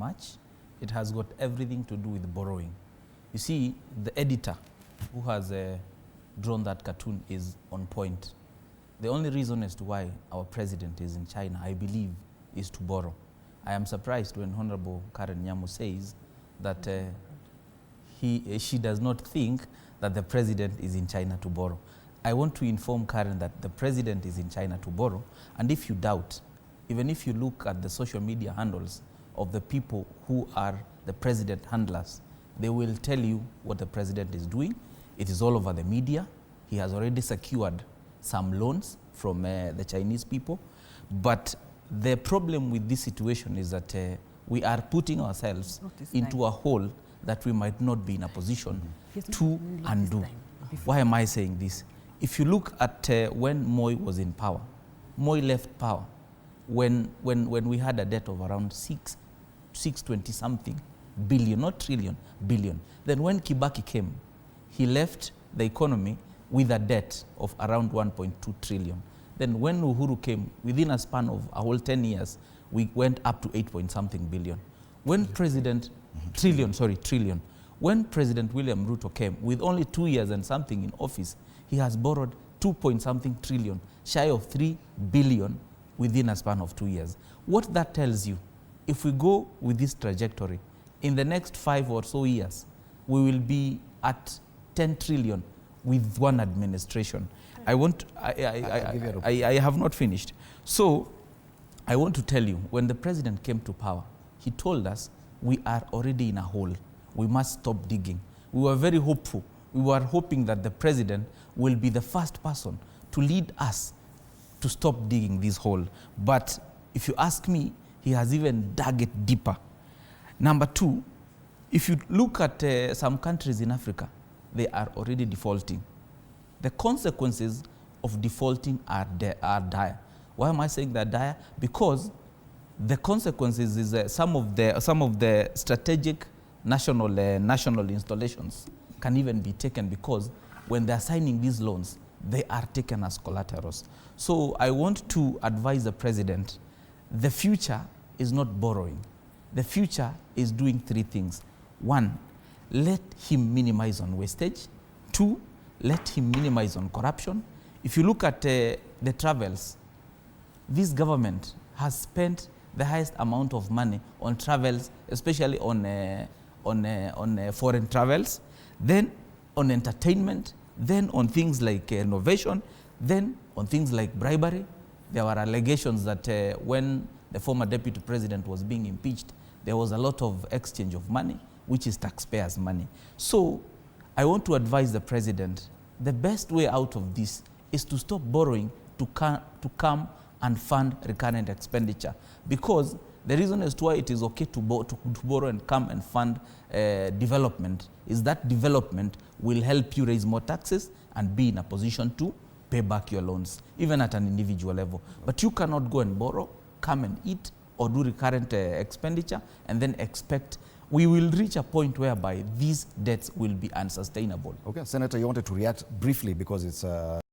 much. It has got everything to do with borrowing. You see, the editor who has drawn that cartoon is on point. The only reason as to why our president is in China, I believe, is to borrow. I am surprised when Honorable Karen Nyamu says that she does not think that the president is in China to borrow. I want to inform Karen that the president is in China to borrow, and if you doubt, even if you look at the social media handles of the people who are the president handlers, they will tell you what the president is doing. It is all over the media. He has already secured some loans from the Chinese people. But the problem with this situation is that we are putting ourselves into a hole that we might not be in a position to undo. Why am I saying this? If you look at when Moi was in power, Moi left power when we had a debt of around 620 something billion, not trillion, billion. Then when Kibaki came, he left the economy with a debt of around 1.2 trillion. Then when Uhuru came, within a span of a whole 10 years, we went up to 8 point something billion. When President, trillion. When President William Ruto came, with only 2 years and something in office, he has borrowed 2 point something trillion, shy of 3 billion within a span of 2 years. What that tells you, if we go with this trajectory, in the next 5 or so years, we will be at 10 trillion with one administration. I have not finished. So I want to tell you, when the president came to power, he told us we are already in a hole. We must stop digging. We were very hopeful. We were hoping that the president will be the first person to lead us to stop digging this hole. But if you ask me, he has even dug it deeper. Number two, if you look at some countries in Africa, they are already defaulting. The consequences of defaulting are dire. Why am I saying they're dire? Because the consequences is some of the strategic national installations can even be taken, because when they're signing these loans, they are taken as collaterals. So I want to advise the president, the future is not borrowing. The future is doing 3 things. 1, let him minimize on wastage. 2, let him minimize on corruption. If you look at the travels, this government has spent the highest amount of money on travels, especially on foreign travels, then on entertainment, then on things like innovation, then on things like bribery. There were allegations that when the former deputy president was being impeached, there was a lot of exchange of money, which is taxpayers' money. So I want to advise the president, the best way out of this is to stop borrowing to come and fund recurrent expenditure. Because the reason as to why it is okay to borrow and come and fund development is that development will help you raise more taxes and be in a position to pay back your loans, even at an individual level. But you cannot go and borrow, come and eat, or do recurrent expenditure and then expect. We will reach a point whereby these debts will be unsustainable. Okay, Senator, you wanted to react briefly because it's